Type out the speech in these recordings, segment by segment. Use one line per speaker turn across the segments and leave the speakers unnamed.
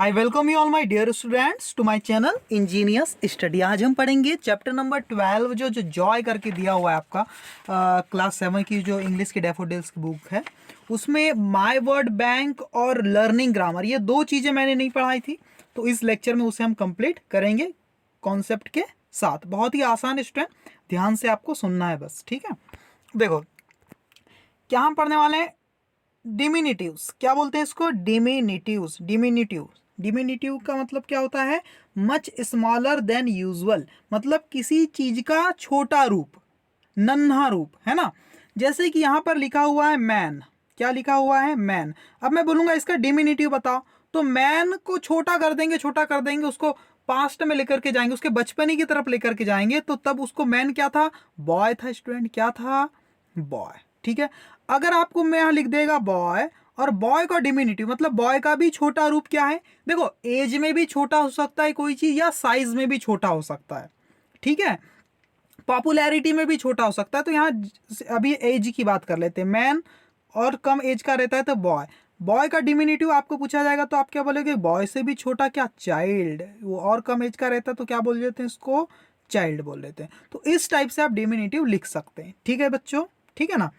I welcome you all my dear students to my channel engineers study. आज हम पढ़ेंगे chapter number 12 जो जो जॉय करके दिया हुआ है आपका क्लास 7 की जो इंग्लिश की डैफोडिल्स की बुक है, उसमें माय वर्ड बैंक और लर्निंग ग्रामर ये दो चीज़ें मैंने नहीं पढ़ाई थी, तो इस लेक्चर में उसे हम कंप्लीट करेंगे कॉन्सेप्ट के साथ। बहुत ही आसान स्टूडेंट, ध्यान से आपको सुनना है बस, ठीक है। देखो क्या हम पढ़ने वाले हैं, डिमिनिटिव्स। क्या बोलते हैं इसको? डिमिनिटिव्स। डिमिनिटिव का मतलब क्या होता है? मच स्मॉलर देन यूजुअल, मतलब किसी चीज का छोटा रूप, नन्हा रूप, है ना। जैसे कि यहाँ पर लिखा हुआ है मैन। क्या लिखा हुआ है? मैन। अब मैं बोलूंगा इसका डिमिनिटिव बताओ, तो मैन को छोटा कर देंगे, उसको पास्ट में लेकर के जाएंगे, उसके बचपने की तरफ लेकर के जाएंगे, तो तब उसको मैन क्या था? बॉय था स्टूडेंट। क्या था? बॉय। ठीक है। अगर आपको मैं यहाँ लिख देगा बॉय, और बॉय का डिमिनिटिव मतलब बॉय का भी छोटा रूप क्या है? देखो एज में भी छोटा हो सकता है कोई चीज, या साइज में भी छोटा हो सकता है, ठीक है। पॉपुलैरिटी में भी छोटा हो सकता है। तो यहाँ अभी एज की बात कर लेते हैं। मैन और कम एज का रहता है तो बॉय। बॉय का डिमिनिटिव आपको पूछा जाएगा तो आप क्या बोलोगे? बॉय से भी छोटा क्या? चाइल्ड। वो और कम एज का रहता है तो क्या बोल देते हैं इसको? चाइल्ड बोल देते हैं। तो इस टाइप से आप डिमिनिटिव लिख सकते हैं, ठीक है बच्चों, ठीक है ना।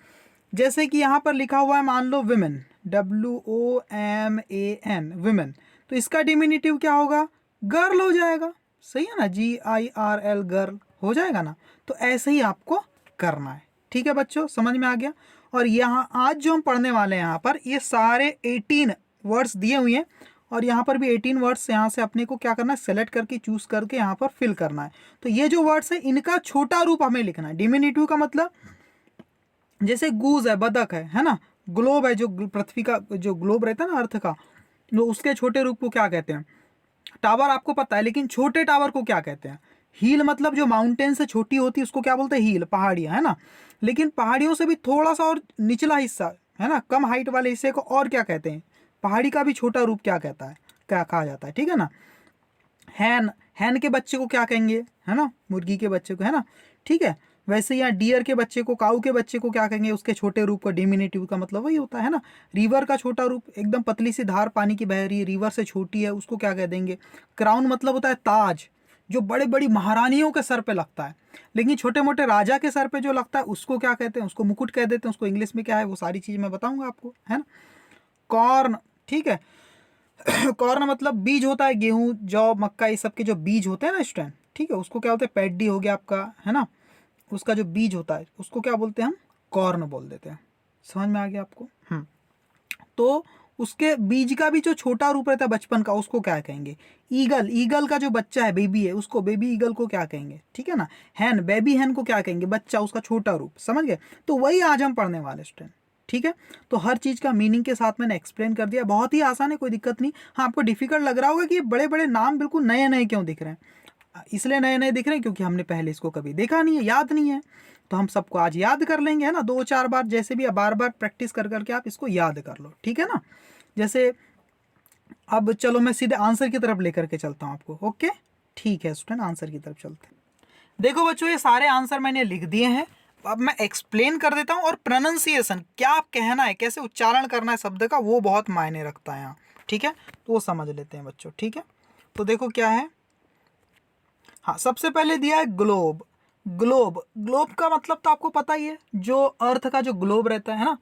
जैसे कि यहाँ पर लिखा हुआ है, मान लो विमेन, WOMAN, विमेन, तो इसका डिमिनिटिव क्या होगा? गर्ल हो जाएगा, सही है ना। GIRL, गर्ल हो जाएगा ना। तो ऐसे ही आपको करना है, ठीक है बच्चों, समझ में आ गया। और यहाँ आज जो हम पढ़ने वाले हैं, यहाँ पर ये सारे 18 वर्ड्स दिए हुए हैं, और यहाँ पर भी 18 वर्ड्स यहाँ से अपने को क्या करना है? सेलेक्ट करके चूज करके यहाँ पर फिल करना है। तो ये जो वर्ड्स है इनका छोटा रूप हमें लिखना है। डिमिनिटिव का मतलब जैसे गूज है, बतख है ना। ग्लोब है, जो पृथ्वी का जो ग्लोब रहता है ना अर्थ का, तो उसके छोटे रूप को क्या कहते हैं? टावर आपको पता है, लेकिन छोटे टावर को क्या कहते हैं? हील, मतलब जो माउंटेन से छोटी होती है उसको क्या बोलते हैं? हील, पहाड़ियां, है ना। लेकिन पहाड़ियों से भी थोड़ा सा और निचला हिस्सा, है ना, कम हाइट वाले हिस्से को और क्या कहते हैं? पहाड़ी का भी छोटा रूप क्या कहता है, क्या कहा जाता है, ठीक है ना। हैन, हैन के बच्चे को क्या कहेंगे? है ना, मुर्गी के बच्चे को, है ना, ठीक है। वैसे यहाँ डियर के बच्चे को, काऊ के बच्चे को क्या कहेंगे? उसके छोटे रूप का डिमिनिटिव का मतलब वही होता है ना। रिवर का छोटा रूप, एकदम पतली सी धार पानी की बह रही है, रिवर से छोटी है, उसको क्या कह देंगे? क्राउन मतलब होता है ताज, जो बड़े बड़ी महारानियों के सर पे लगता है, लेकिन छोटे मोटे राजा के सर पे जो लगता है उसको क्या कहते हैं? उसको मुकुट कह देते हैं। उसको इंग्लिश में क्या है वो सारी चीज मैं बताऊंगा आपको, है ना। कॉर्न, ठीक है। कॉर्न मतलब बीज होता है, गेहूं, जौ, मक्का, ये सब के जो बीज होते हैं ना स्टूडेंट, ठीक है, उसको क्या बोलते हैं? पैडी हो गया आपका, है ना। उसका जो बीज होता है उसको क्या बोलते हैं? हम कॉर्न बोल देते हैं। समझ में आ गया आपको? तो उसके बीज का भी जो छोटा रूप रहता है बचपन का, उसको क्या कहेंगे? ईगल, ईगल का जो बच्चा है, बेबी है, उसको बेबी ईगल को क्या कहेंगे? ठीक है ना। हैन, बेबी हैन को क्या कहेंगे? बच्चा, उसका छोटा रूप, समझ गए। तो वही आज हम पढ़ने वाले स्टूडेंट, ठीक है। तो हर चीज का मीनिंग के साथ मैंने एक्सप्लेन कर दिया, बहुत ही आसान है, कोई दिक्कत नहीं। हाँ, आपको डिफिकल्ट लग रहा होगा कि ये बड़े बड़े नाम बिल्कुल नए नए क्यों दिख रहे हैं। इसलिए नए नए दिख रहे हैं क्योंकि हमने पहले इसको कभी देखा नहीं है, याद नहीं है। तो हम सबको आज याद कर लेंगे, है ना, 2-4 बार, जैसे भी बार बार प्रैक्टिस कर करके आप इसको याद कर लो, ठीक है ना। जैसे अब चलो मैं सीधे आंसर की तरफ लेकर के चलता हूँ आपको, ओके, ठीक है स्टूडेंट, आंसर की तरफ चलते हैं। देखो बच्चों, ये सारे आंसर मैंने लिख दिए हैं। अब मैं एक्सप्लेन कर देता हूँ, और प्रोनाउंसिएशन क्या कहना है, कैसे उच्चारण करना है शब्द का, वो बहुत मायने रखता है यहाँ, ठीक है। तो वो समझ लेते हैं बच्चों, ठीक है। तो देखो क्या है। हाँ, सबसे पहले दिया है ग्लोब। ग्लोब, ग्लोब का मतलब तो आपको पता ही है, जो अर्थ का जो ग्लोब रहता है ना,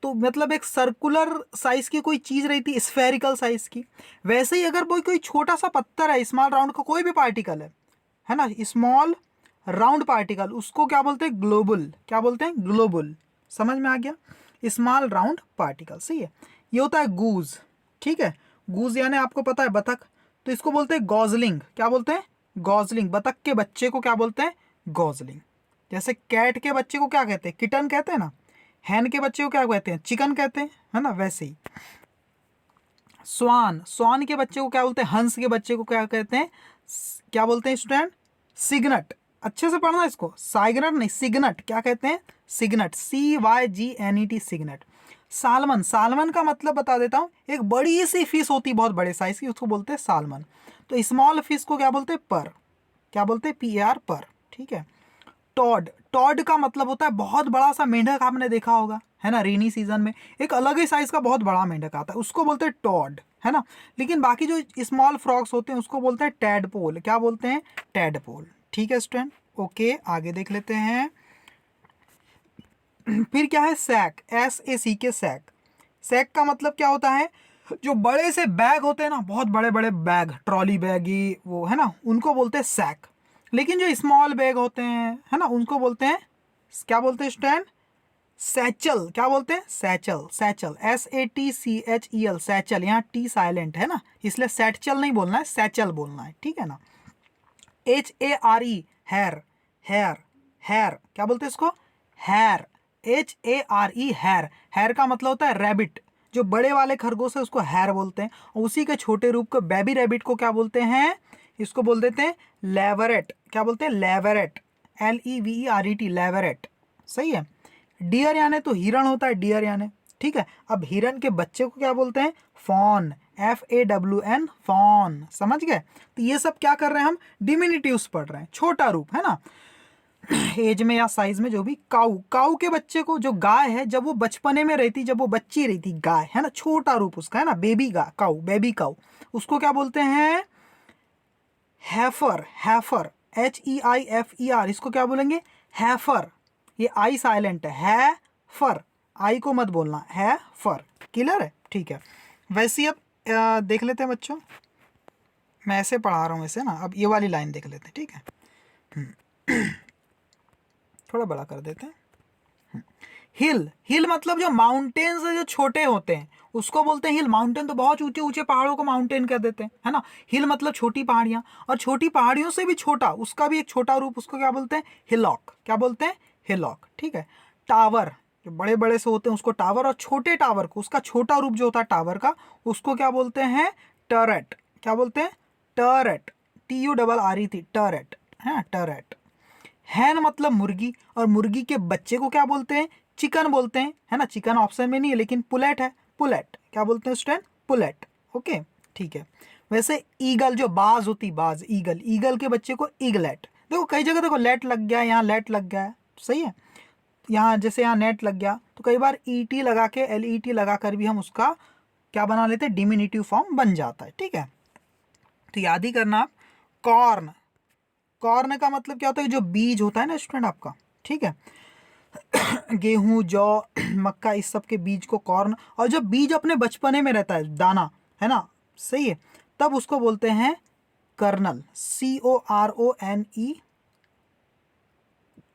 तो मतलब एक सर्कुलर साइज की कोई चीज रहती है, स्फेरिकल साइज की। वैसे ही अगर कोई छोटा सा पत्थर है, स्मॉल राउंड का कोई भी पार्टिकल है ना, स्मॉल राउंड पार्टिकल, उसको क्या बोलते हैं? ग्लोबुल। क्या बोलते हैं? ग्लोबुल। समझ में आ गया? स्मॉल राउंड पार्टिकल, सही है। ये होता है गूज, ठीक है। गूज यानी आपको पता है बतख, तो इसको बोलते हैं गॉजलिंग। क्या बोलते हैं? गॉजलिंग। बतख के बच्चे को क्या बोलते हैं? गॉजलिंग। जैसे कैट के बच्चे को क्या कहते हैं? किटन कहते हैं ना। हैन के बच्चे को क्या कहते हैं? चिकन कहते हैं, है ना, वैसे ही। स्वान, स्वान के बच्चे को क्या बोलते हैं? हंस के बच्चे को क्या कहते हैं? क्या बोलते हैं स्टूडेंट? सिग्नट। अच्छे से पढ़ना इसको, साइग्नट नहीं, सिग्नट। क्या कहते हैं? सिग्नट, CYGNET, सिग्नट। सालमन, सालमन का मतलब बता देता हूं, एक बड़ी सी फिश होती है, बहुत बड़े साइज की, उसको बोलते हैं सालमन। तो स्मॉल फिश को क्या बोलते हैं? पर। क्या बोलते हैं? PAR, पर, ठीक है। टॉड, टॉड का मतलब होता है बहुत बड़ा सा मेंढक, आपने देखा होगा, है ना, रेनी सीजन में एक अलग ही साइज का बहुत बड़ा मेंढक आता है, उसको बोलते हैं टॉड, है ना। लेकिन बाकी जो स्मॉल फ्रॉग्स होते हैं उसको बोलते हैं टैडपोल। क्या बोलते हैं? टैडपोल। ठीक है स्टूडेंट, ओके आगे देख लेते हैं। फिर क्या है? Sac, SACK, sac. सैक का मतलब क्या होता है? जो बड़े से बैग होते हैं ना, बहुत बड़े बड़े बैग, ट्रॉली बैग ही वो, है ना, उनको बोलते हैं सैक। लेकिन जो स्मॉल बैग होते हैं, है ना, उनको बोलते हैं, क्या बोलते हैं स्टूडेंट? सैचल। क्या बोलते हैं? सैचल। Satchel, SATCHEL, satchel. यहाँ टी साइलेंट है ना, इसलिए सैचल नहीं बोलना है, सैचल बोलना है, ठीक है ना। HARE, हैर। हैर, हैर क्या बोलते हैं इसको? हैर, HARE, हैर। हैर का मतलब होता है रैबिट। जो बड़े वाले खरगोश है उसको हैर बोलते हैं, और उसी के छोटे रूप को बेबी रैबिट को क्या बोलते हैं? इसको बोल देते हैं लेवरेट। क्या बोलते हैं? लेवरेट, LEVERET, लेवरेट। सही है। डियर यानी तो हिरण होता है, डियर यानी, ठीक है। अब हिरण के बच्चे को क्या बोलते हैं? Fawn, FAWN, fawn. समझ गए? तो ये सब क्या कर रहे हैं हम? डिमिनिटिव्स पढ़ रहे हैं, छोटा रूप, है ना, एज में या साइज में जो भी। काऊ, काऊ के बच्चे को, जो गाय है जब वो बचपने में रहती, जब वो बच्ची रहती गाय, है ना, छोटा रूप उसका, है ना, बेबी गाय, काऊ, बेबी काऊ, उसको क्या बोलते हैं? हैफर। हैफर, HEIFER, इसको क्या बोलेंगे? हैफर। ये आई साइलेंट है फर, आई को मत बोलना, है फर। क्लियर है? ठीक है। वैसे ही अब देख लेते हैं बच्चों, मैं ऐसे पढ़ा रहा हूँ वैसे ना, अब ये वाली लाइन देख लेते हैं, ठीक है। थोड़ा बड़ा कर देते हैं। हिल, हिल मतलब जो माउंटेन्स जो छोटे होते हैं उसको बोलते हैं हिल। माउंटेन तो बहुत ऊंचे ऊंचे पहाड़ों को माउंटेन कर देते हैं, है ना। हिल मतलब छोटी पहाड़ियां, और छोटी पहाड़ियों से भी छोटा, उसका भी एक छोटा रूप, उसको क्या बोलते हैं? हिलॉक। क्या बोलते हैं? हिलॉक। ठीक है। टावर, जो बड़े बड़े से होते हैं उसको टावर, और छोटे टावर को, उसका छोटा रूप जो होता है टावर का, उसको क्या बोलते हैं? टरेट। क्या बोलते हैं? टरेट, TURRET, टरेट, है टरेट। हैन मतलब मुर्गी, और मुर्गी के बच्चे को क्या बोलते हैं? चिकन बोलते हैं, है ना। चिकन ऑप्शन में नहीं है लेकिन पुलेट है, पुलेट। क्या बोलते हैं स्टूडेंट? पुलेट। ओके, ठीक है। वैसे ईगल, जो बाज होती, बाज, ईगल, ईगल के बच्चे को ईगलेट। देखो कई जगह देखो लेट लग गया, यहाँ लेट लग गया है, सही है। यहाँ जैसे यहाँ नेट लग गया तो कई बार ET लगा के, LET लगा कर भी हम उसका क्या बना लेते हैं? डिमिनिटिव फॉर्म बन जाता है, ठीक है। तो याद ही करना आप। कॉर्न, कॉर्न का मतलब क्या होता है? जो बीज होता है ना स्टूडेंट आपका, ठीक है। गेहूं, जौ, मक्का, इस सब के बीज को कॉर्न। और जब बीज अपने बचपने में रहता है, दाना, है ना, सही है, तब उसको बोलते हैं कर्नल, CORONET,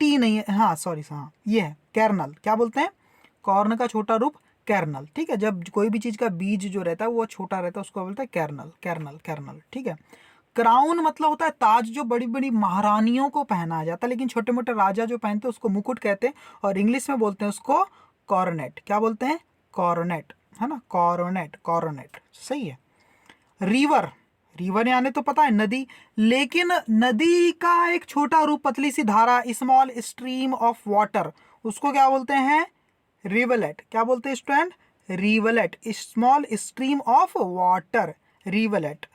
नहीं है, हाँ सॉरी, हाँ ये है कर्नल। क्या बोलते हैं? कॉर्न का छोटा रूप कर्नल, ठीक है। जब कोई भी चीज का बीज जो रहता है वो छोटा रहता है उसको बोलते हैं कर्नल, कर्नल, कर्नल, ठीक है। क्राउन मतलब होता है ताज, जो बड़ी बड़ी महारानियों को पहनाया जाता है, लेकिन छोटे मोटे राजा जो पहनते हैं उसको मुकुट कहते हैं, और इंग्लिश में बोलते हैं उसको कॉर्नेट। क्या बोलते हैं? कॉर्नेट, है ना, कॉर्नेट, कॉर्नेट, सही है। रिवर, रिवर यानी तो पता है नदी, लेकिन नदी का एक छोटा रूप, पतली सी धारा, स्मॉल स्ट्रीम ऑफ वाटर, उसको क्या बोलते हैं? रिवलेट। क्या बोलते हैं student? Rivulet, small stream of water, rivulet.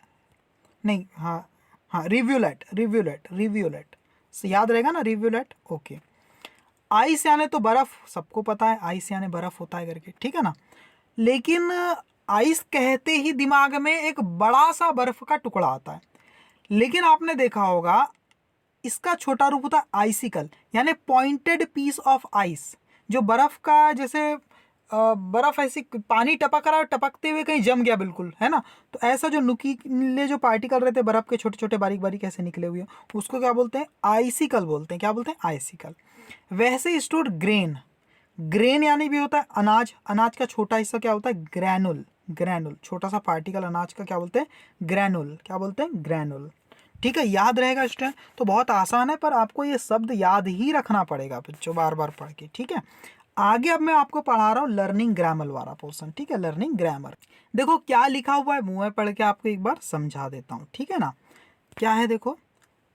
नहीं, हाँ हाँ, रिव्यूलेट, रिव्यूलेट, रिव्यूलेट, याद रहेगा ना, रिव्यूलेट। ओके। आइस यानी तो बर्फ, सबको पता है आइस यानी बर्फ होता है करके, ठीक है ना। लेकिन आइस कहते ही दिमाग में एक बड़ा सा बर्फ का टुकड़ा आता है, लेकिन आपने देखा होगा इसका छोटा रूप होता है आइसिकल, यानी पॉइंटेड पीस ऑफ आइस। जो बर्फ का, जैसे बर्फ ऐसी पानी टपक रहा है, टपकते हुए कहीं जम गया बिल्कुल, है ना, तो ऐसा जो नुकीले जो पार्टिकल रहते हैं बर्फ के, छोटे छोटे बारीक बारीक ऐसे निकले हुए, उसको क्या बोलते हैं? आइसिकल बोलते हैं। क्या बोलते हैं? आइसिकल। वैसे स्टोर ग्रेन, ग्रेन यानी भी होता है अनाज, अनाज का छोटा हिस्सा क्या होता है? ग्रैनुल, ग्रैनुल, छोटा सा पार्टिकल अनाज का क्या बोलते हैं? ग्रैनुल। क्या बोलते हैं? ग्रैनुल। ठीक है, याद रहेगा स्टूडेंट। तो बहुत आसान है, पर आपको ये शब्द याद ही रखना पड़ेगा बच्चों, बार बार पढ़ के, ठीक है। आगे अब मैं आपको पढ़ा रहा हूँ लर्निंग ग्रामर वाला पोर्शन, ठीक है, लर्निंग ग्रामर। देखो क्या लिखा हुआ है, मुंह में पढ़ के आपको एक बार समझा देता हूँ, ठीक है ना। क्या है देखो,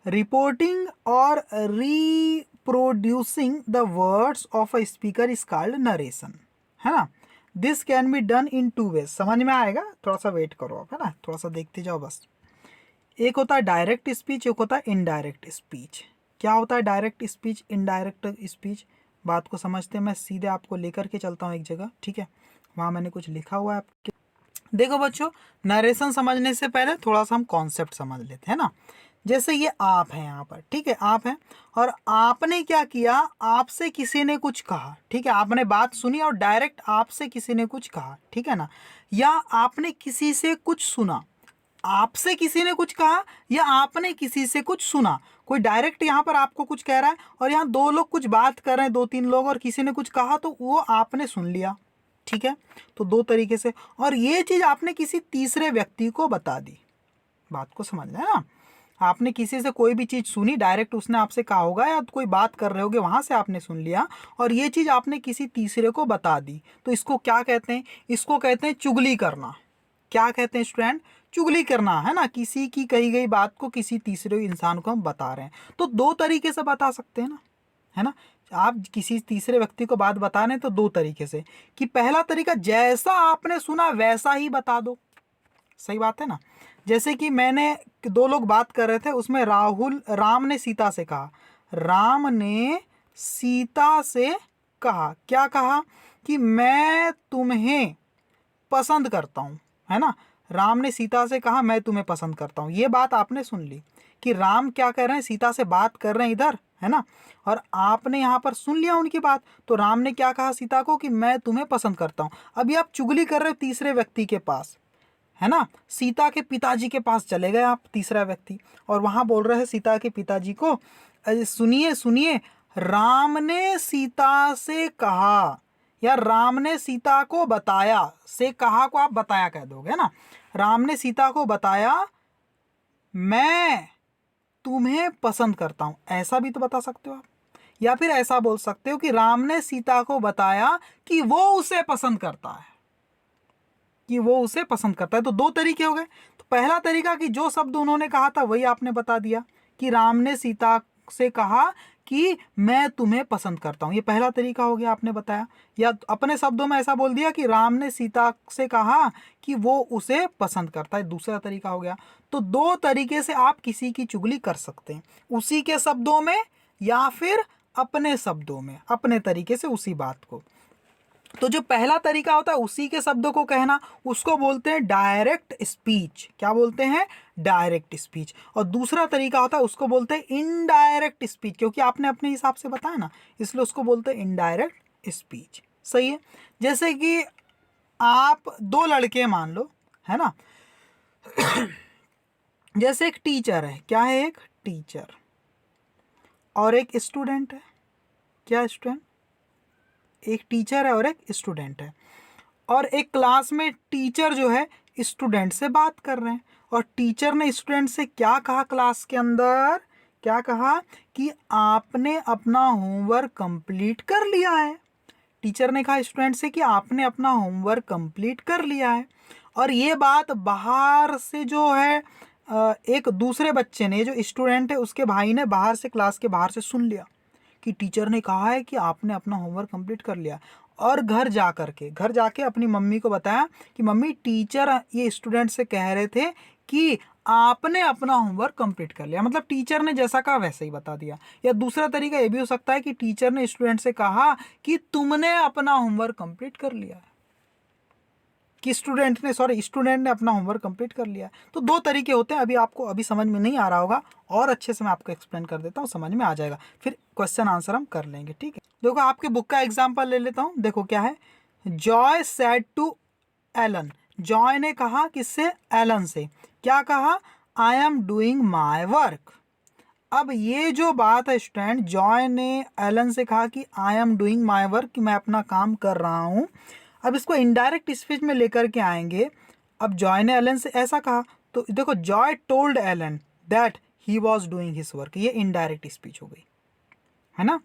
रिपोर्टिंग और reproducing the words of a speaker is called narration, है ना। This can be done in 2 ways. समझ में आएगा, थोड़ा सा वेट करो आप, है ना, थोड़ा सा देखते जाओ बस। एक होता है डायरेक्ट स्पीच, एक होता है इनडायरेक्ट स्पीच। क्या होता है डायरेक्ट स्पीच, इनडायरेक्ट स्पीच? बात को समझते हैं। मैं सीधे आपको लेकर के चलता हूँ एक जगह, ठीक है, वहाँ मैंने कुछ लिखा हुआ है आपके। देखो बच्चों, नरेशन समझने से पहले थोड़ा सा हम कॉन्सेप्ट समझ लेते हैं ना। जैसे ये आप है यहाँ पर, ठीक है, आप है, और आपने क्या किया, आपसे किसी ने कुछ कहा, ठीक है, आपने बात सुनी और डायरेक्ट आपसे किसी ने कुछ कहा, ठीक है ना, या आपने किसी से कुछ सुना, आपसे किसी ने कुछ कहा या आपने किसी से कुछ सुना। कोई डायरेक्ट यहाँ पर आपको कुछ कह रहा है और यहाँ दो लोग कुछ बात कर रहे हैं, 2-3 लोग, और किसी ने कुछ कहा तो वो आपने सुन लिया, ठीक है। तो दो तरीके से, और ये चीज़ आपने किसी तीसरे व्यक्ति को बता दी। बात को समझना है ना, आपने किसी से कोई भी चीज़ सुनी, डायरेक्ट उसने आपसे कहा होगा या कोई बात कर रहे होगे वहाँ से आपने सुन लिया, और ये चीज़ आपने किसी तीसरे को बता दी, तो इसको क्या कहते हैं, इसको कहते हैं चुगली करना। क्या कहते हैं स्टूडेंट, चुगली करना, है ना, किसी की कही गई बात को किसी तीसरे इंसान को हम बता रहे हैं। तो दो तरीके से बता सकते हैं ना, है ना, आप किसी तीसरे व्यक्ति को बात बता रहे हैं तो दो तरीके से, कि पहला तरीका जैसा आपने सुना वैसा ही बता दो, सही बात है ना। जैसे कि मैंने, दो लोग बात कर रहे थे, उसमें राम ने सीता से कहा, राम ने सीता से कहा, क्या कहा, कि मैं तुम्हें पसंद करता हूँ, है ना, राम ने सीता से कहा मैं तुम्हें पसंद करता हूँ। ये बात आपने सुन ली कि राम क्या कर रहे हैं, सीता से बात कर रहे हैं इधर, है ना, और आपने यहाँ पर सुन लिया उनकी बात। तो राम ने क्या कहा सीता को, कि मैं तुम्हें पसंद करता हूँ। अभी आप चुगली कर रहे हो तीसरे व्यक्ति के पास, है ना, सीता के पिताजी के पास चले गए आप, तीसरा व्यक्ति, और वहाँ बोल रहे हैं सीता के पिताजी को, अरे सुनिए सुनिए, राम ने सीता से कहा, या राम ने सीता को बताया, से कहा को आप बताया कह दोगे ना, राम ने सीता को बताया मैं तुम्हें पसंद करता हूं, ऐसा भी तो बता सकते हो आप। या फिर ऐसा बोल सकते हो कि राम ने सीता को बताया कि वो उसे पसंद करता है, कि वो उसे पसंद करता है। तो दो तरीके हो गए। तो पहला तरीका कि जो शब्द उन्होंने कहा था वही आपने बता दिया, कि राम ने सीता से कहा कि मैं तुम्हें पसंद करता हूं, ये पहला तरीका हो गया, आपने बताया। या अपने शब्दों में ऐसा बोल दिया कि राम ने सीता से कहा कि वो उसे पसंद करता है, दूसरा तरीका हो गया। तो दो तरीके से आप किसी की चुगली कर सकते हैं, उसी के शब्दों में या फिर अपने शब्दों में, अपने तरीके से उसी बात को। तो जो पहला तरीका होता है उसी के शब्दों को कहना, उसको बोलते हैं डायरेक्ट स्पीच। क्या बोलते हैं, डायरेक्ट स्पीच। और दूसरा तरीका होता है उसको बोलते हैं इनडायरेक्ट स्पीच, क्योंकि आपने अपने हिसाब से बताया ना, इसलिए उसको बोलते हैं इनडायरेक्ट स्पीच। सही है। जैसे कि आप दो लड़के मान लो, है ना, जैसे एक टीचर है, क्या है, एक टीचर, और एक स्टूडेंट है। क्या स्टूडेंट, एक टीचर है और एक स्टूडेंट है, और एक क्लास में टीचर जो है स्टूडेंट से बात कर रहे हैं, और टीचर ने स्टूडेंट से क्या कहा क्लास के अंदर, क्या कहा, कि आपने अपना होमवर्क कंप्लीट कर लिया है। टीचर ने कहा स्टूडेंट से कि आपने अपना होमवर्क कंप्लीट कर लिया है। और ये बात बाहर से जो है एक दूसरे बच्चे ने, जो स्टूडेंट है उसके भाई ने बाहर से, क्लास के बाहर से सुन लिया कि टीचर ने कहा है कि आपने अपना होमवर्क कंप्लीट कर लिया, और घर जाके अपनी मम्मी को बताया कि मम्मी टीचर ये स्टूडेंट से कह रहे थे कि आपने अपना होमवर्क कंप्लीट कर लिया। मतलब टीचर ने जैसा कहा वैसे ही बता दिया। या दूसरा तरीका ये भी हो सकता है कि टीचर ने स्टूडेंट से कहा कि तुमने अपना होमवर्क कंप्लीट कर लिया है, कि स्टूडेंट ने अपना होमवर्क कंप्लीट कर लिया। तो दो तरीके होते हैं। आपको अभी समझ में नहीं आ रहा होगा, और अच्छे से मैं आपको एक्सप्लेन कर देता हूँ, समझ में आ जाएगा, फिर क्वेश्चन आंसर हम कर लेंगे, ठीक है। देखो आपके बुक का एग्जाम्पल ले लेता हूँ। देखो क्या है, Joy said to Alan, Joy ने कहा किससे, एलन से, क्या कहा, I am doing my work. अब ये जो बात है स्टूडेंट, जॉय ने एलन से कहा कि आई एम डूइंग माई वर्क, कि मैं अपना काम कर रहा हूँ। अब इसको इनडायरेक्ट स्पीच में लेकर के आएंगे। अब जॉय ने एलन से ऐसा कहा, तो देखो Joy told Alan that he was doing his work, ये इनडायरेक्ट स्पीच हो गई, है ना।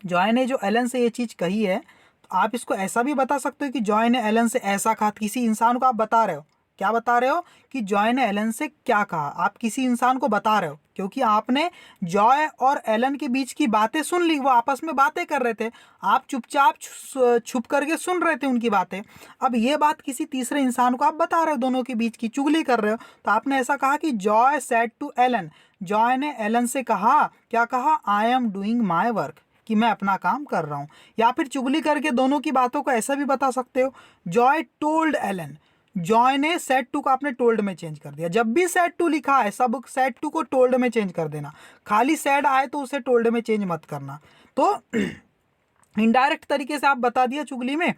जॉय ने जो एलन से ये चीज़ कही है, तो आप इसको ऐसा भी बता सकते हो कि जॉय ने एलन से ऐसा कहा। किसी इंसान को आप बता रहे हो, क्या बता रहे हो, कि जॉय ने एलन से क्या कहा, आप किसी इंसान को बता रहे हो, क्योंकि आपने जॉय और एलन के बीच की बातें सुन ली, वो आपस में बातें कर रहे थे, आप चुपचाप छुप करके सुन रहे थे उनकी बातें। अब ये बात किसी तीसरे इंसान को आप बता रहे हो, दोनों के बीच की चुगली कर रहे हो। तो आपने ऐसा कहा कि Joy said to Alan, Joy ने एलन से कहा, क्या कहा, I am doing my work, कि मैं अपना काम कर रहा हूँ। या फिर चुगली करके दोनों की बातों को ऐसा भी बता सकते हो, जॉय टोल्ड एलन, जॉय ने सेड टू को आपने टोल्ड में चेंज कर दिया। जब भी सेड टू लिखा है सब सेड टू को टोल्ड में चेंज कर देना, खाली सेड आए तो उसे टोल्ड में चेंज मत करना। तो इनडायरेक्ट तरीके से आप बता दिया चुगली में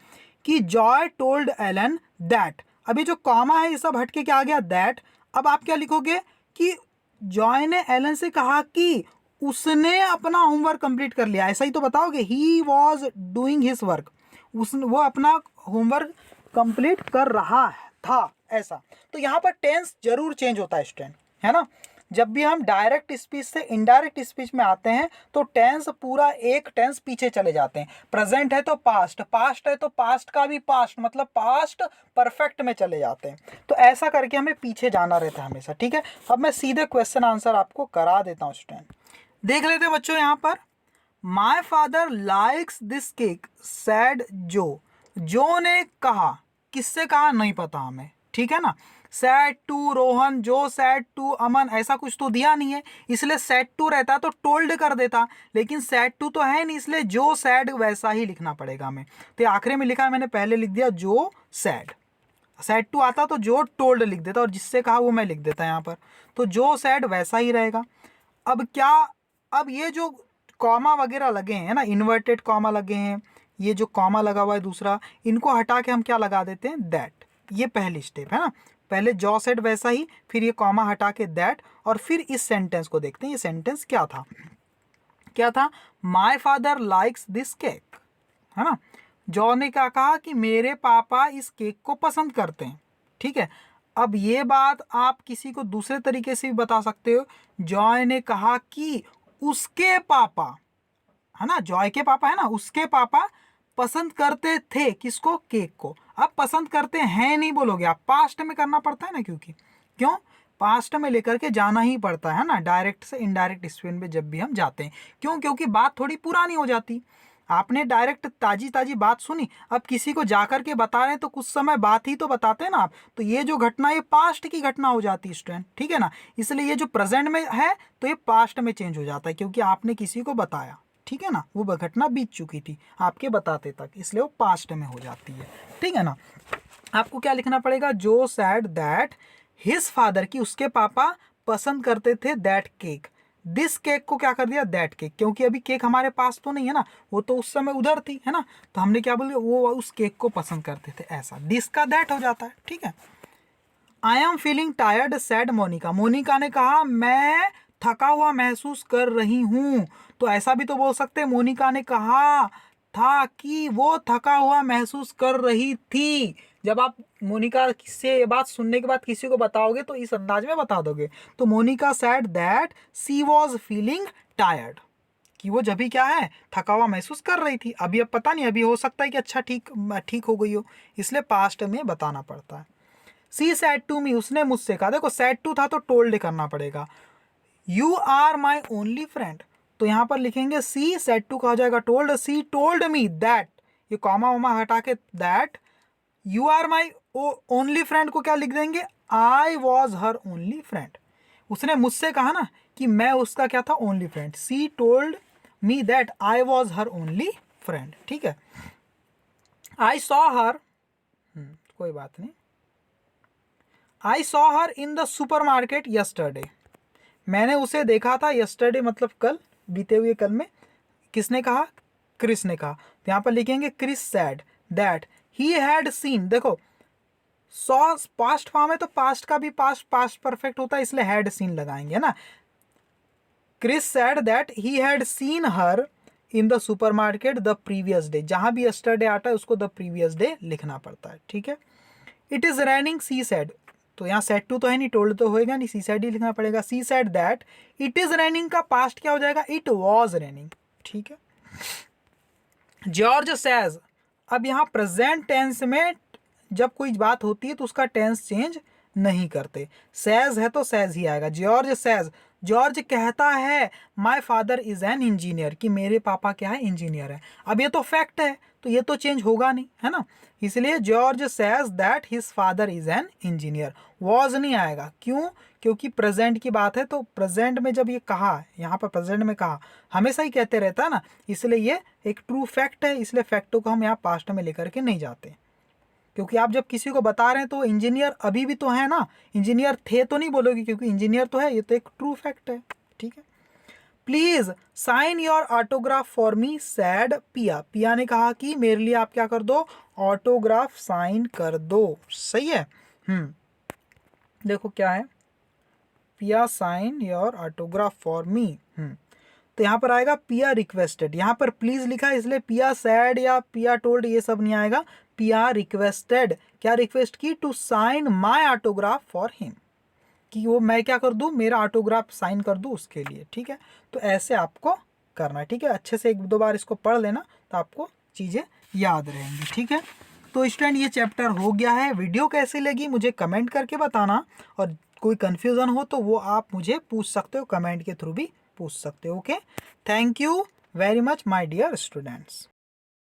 कि जॉय टोल्ड एलन दैट। अभी जो कॉमा है ये सब हटके क्या आ गया, दैट। अब आप क्या लिखोगे कि जॉय ने एलन से कहा कि उसने अपना होमवर्क कंप्लीट कर लिया, ऐसा ही तो बताओगे, ही वॉज डूइंग हिज वर्क, वो अपना होमवर्क कंप्लीट कर रहा था, ऐसा। तो यहाँ पर टेंस जरूर चेंज होता है स्टूडेंट, है ना। जब भी हम डायरेक्ट स्पीच से इनडायरेक्ट स्पीच में आते हैं तो टेंस पूरा एक टेंस पीछे चले जाते हैं। प्रेजेंट है तो पास्ट, पास्ट है तो पास्ट का भी पास्ट, मतलब पास्ट परफेक्ट में चले जाते हैं। तो ऐसा करके हमें पीछे जाना रहता है हमेशा, ठीक है। अब मैं सीधे क्वेश्चन आंसर आपको करा देता हूँ स्टूडेंट, देख लेते हैं बच्चों। यहाँ पर my father likes this cake sad जो, जो ने कहा, किससे कहा नहीं पता हमें, ठीक है ना। सैड टू रोहन, जो सैड टू अमन, ऐसा कुछ तो दिया नहीं है, इसलिए सैड टू रहता तो टोल्ड कर देता, लेकिन सैड टू तो है नहीं, इसलिए जो सैड वैसा ही लिखना पड़ेगा हमें। तो आखिरी में लिखा है, मैंने पहले लिख दिया जो सैड, सैड टू आता तो जो टोल्ड लिख देता, और जिससे कहा वो मैं लिख देता यहाँ पर, तो जो सैड वैसा ही रहेगा। अब क्या, अब ये जो कॉमा वगैरह लगे हैं ना, इन्वर्टेड कॉमा लगे हैं, ये जो कॉमा लगा हुआ है दूसरा, इनको हटा के हम क्या लगा देते हैं, दैट। ये पहली स्टेप है ना, पहले जॉ सेड वैसा ही, फिर ये कॉमा हटा के दैट, और फिर इस सेंटेंस को देखते हैं। ये सेंटेंस क्या था, क्या था, my father likes this cake, है ना। जॉ ने क्या कहा कि मेरे पापा इस केक को पसंद करते हैं, ठीक है। अब ये बात आप किसी को दूसरे तरीके से भी बता सकते हो, जॉय ने कहा कि उसके पापा, है ना, जॉय के पापा है ना, उसके पापा पसंद करते थे, किसको, केक को। अब पसंद करते हैं नहीं बोलोगे आप, पास्ट में करना पड़ता है ना, क्योंकि क्यों, पास्ट में लेकर के जाना ही पड़ता है ना, डायरेक्ट से इनडायरेक्ट स्पेन में जब भी हम जाते हैं। क्यों, क्योंकि बात थोड़ी पुरानी हो जाती, आपने डायरेक्ट ताजी ताजी बात सुनी, अब किसी को जाकर के बता रहे हैं तो कुछ समय बात ही तो बताते हैं ना आप, तो ये जो घटना ये पास्ट की घटना हो जाती है स्टूडेंट, ठीक है ना। इसलिए ये जो प्रेजेंट में है तो ये पास्ट में चेंज हो जाता है, क्योंकि आपने किसी को बताया, ठीक है ना, वो घटना बीत चुकी थी आपके बताते तक, इसलिए वो पास्ट में हो जाती है, ठीक है ना। आपको क्या लिखना पड़ेगा, जो सैड दैट हिज फादर, की उसके पापा पसंद करते थे दैट केक, दिस केक को क्या कर दिया, दैट केक, क्योंकि अभी केक हमारे पास तो नहीं है ना, वो तो उस समय उधर थी, है ना, तो हमने क्या बोल, वो उस केक को पसंद करते थे, ऐसा दिस का दैट हो जाता है, ठीक है। I am feeling tired said Monica, Monica ने कहा मैं थका हुआ महसूस कर रही हूं, तो ऐसा भी तो बोल सकते हैं, मोनिका ने कहा था कि वो थका हुआ महसूस कर रही थी। जब आप मोनिका से ये बात सुनने के बाद किसी को बताओगे तो इस अंदाज में बता दोगे। तो Monica said that she was feeling tired, कि वो जब भी क्या है, थका हुआ महसूस कर रही थी। अभी अब पता नहीं, अभी हो सकता है कि अच्छा ठीक हो गई हो, इसलिए पास्ट में बताना पड़ता है। सी सैड टू मी, उसने मुझसे कहा, देखो सैड टू था तो टोल्ड करना पड़ेगा, you are my only friend, तो यहां पर लिखेंगे सी सेड टू का हो जाएगा told, she told me that, ये कॉमा वॉमा हटा के that, you are my only friend को क्या लिख देंगे, I was her only friend, उसने मुझसे कहा ना कि मैं उसका क्या था, only friend, she told me that I was her only friend, ठीक है। आई सॉ हर, कोई बात नहीं, I saw her in the supermarket yesterday, मैंने उसे देखा था, यस्टरडे मतलब कल, बीते हुए कल में, किसने कहा, क्रिस ने कहा, तो यहाँ पर लिखेंगे Chris said that he had seen, देखो सॉ पास्ट फॉर्म है तो पास्ट का भी पास्ट परफेक्ट होता है, इसलिए हैड सीन लगाएंगे ना। Chris said that he had seen her in the supermarket the previous day, जहां भी यस्टरडे आता है उसको द प्रीवियस डे लिखना पड़ता है, ठीक है। It is raining she said, तो यहाँ सेड टू तो है नहीं, टोल्ड तो होएगा नहीं, सी सैड ही लिखना पड़ेगा, she said that it is raining का पास्ट क्या हो जाएगा, इट वॉज रेनिंग, ठीक है। जॉर्ज सैज, अब यहाँ प्रेजेंट टेंस में जब कोई बात होती है तो उसका टेंस चेंज नहीं करते, सैज है तो सैज ही आएगा। जॉर्ज सैज, जॉर्ज कहता है my father is an engineer, कि मेरे पापा क्या है, इंजीनियर है। अब ये तो फैक्ट है, तो ये तो चेंज होगा नहीं, है ना। इसलिए George says that his father is an engineer, was नहीं आएगा। क्यों? क्योंकि प्रेजेंट की बात है, तो प्रेजेंट में जब ये कहा, यहाँ पर प्रेजेंट में कहा, हमेशा ही कहते रहता है ना, इसलिए ये एक ट्रू फैक्ट है, इसलिए फैक्टों को हम यहाँ पास्ट में लेकर के नहीं जाते। क्योंकि आप जब किसी को बता रहे हैं तो इंजीनियर अभी भी तो है ना, इंजीनियर थे तो नहीं बोलोगे, क्योंकि इंजीनियर तो है, ये तो एक ट्रू फैक्ट है, ठीक है। Please sign your autograph for me said Piya, Piya ने कहा कि मेरे लिए आप क्या कर दो, ऑटोग्राफ साइन कर दो। सही है। देखो क्या है, Piya sign your autograph for me. तो यहाँ पर आएगा पिया रिक्वेस्टेड, यहाँ पर प्लीज लिखा है इसलिए पिया सैड या पिया टोल्ड ये सब नहीं आएगा, पिया रिक्वेस्टेड, क्या रिक्वेस्ट की, to sign my autograph for him, कि वो मैं क्या कर दूं, मेरा ऑटोग्राफ साइन कर दूं उसके लिए, ठीक है। तो ऐसे आपको करना है, ठीक है। अच्छे से एक दो बार इसको पढ़ लेना तो आपको चीज़ें याद रहेंगी, ठीक है। तो स्टूडेंट ये चैप्टर हो गया है। वीडियो कैसी लगी मुझे कमेंट करके बताना, और कोई कन्फ्यूज़न हो तो वो आप मुझे पूछ सकते हो, कमेंट के थ्रू भी पूछ सकते हो। Okay, thank you very much my dear students.